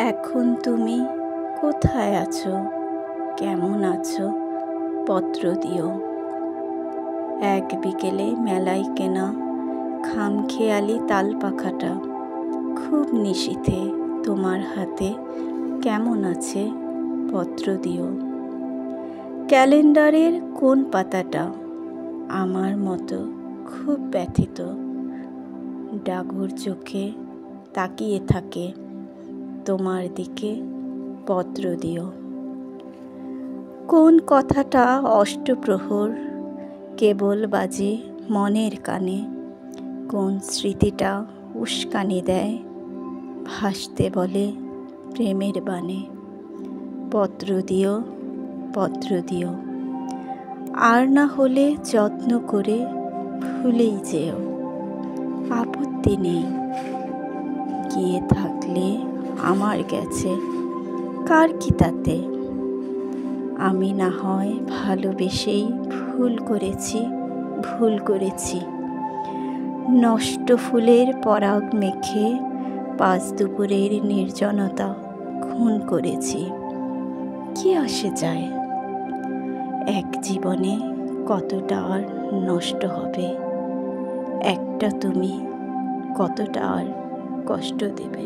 এখন তুমি কোথায় আছো, কেমন আছো? পত্র দিও। এক বিকেলে মেলায় কেনা খামখেয়ালি তালপাখাটা খুব নিশীথে তোমার হাতে কেমন আছে? পত্র দিও। ক্যালেন্ডারের কোন পাতাটা আমার মতো খুব ব্যথিত, ডাগর চোখে তাকিয়ে থাকে তোমার দিকে? পত্র দিও। কোন কথাটা অষ্টপ্রহর কেবল বাজে মনের কানে, কোন স্মৃতিটা উস্কানি দেয় ভাসতে বলে প্রেমের বাণে? পত্র দিও, পত্র দিও। আর না হলে যত্ন করে ভুলেই যেও, আপত্তি নেই। গিয়ে থাকলে আমার গেছে, কার কি তাতে? আমি না হয় ভালোবেসেই ভুল করেছি। নষ্ট ফুলের পরাগ মেখে পাঁচ দুপুরের নির্জনতা খুন করেছি। কি আসে যায়, এক জীবনে কতটা আর নষ্ট হবে, একটা তুমি কতটা আর কষ্ট দেবে?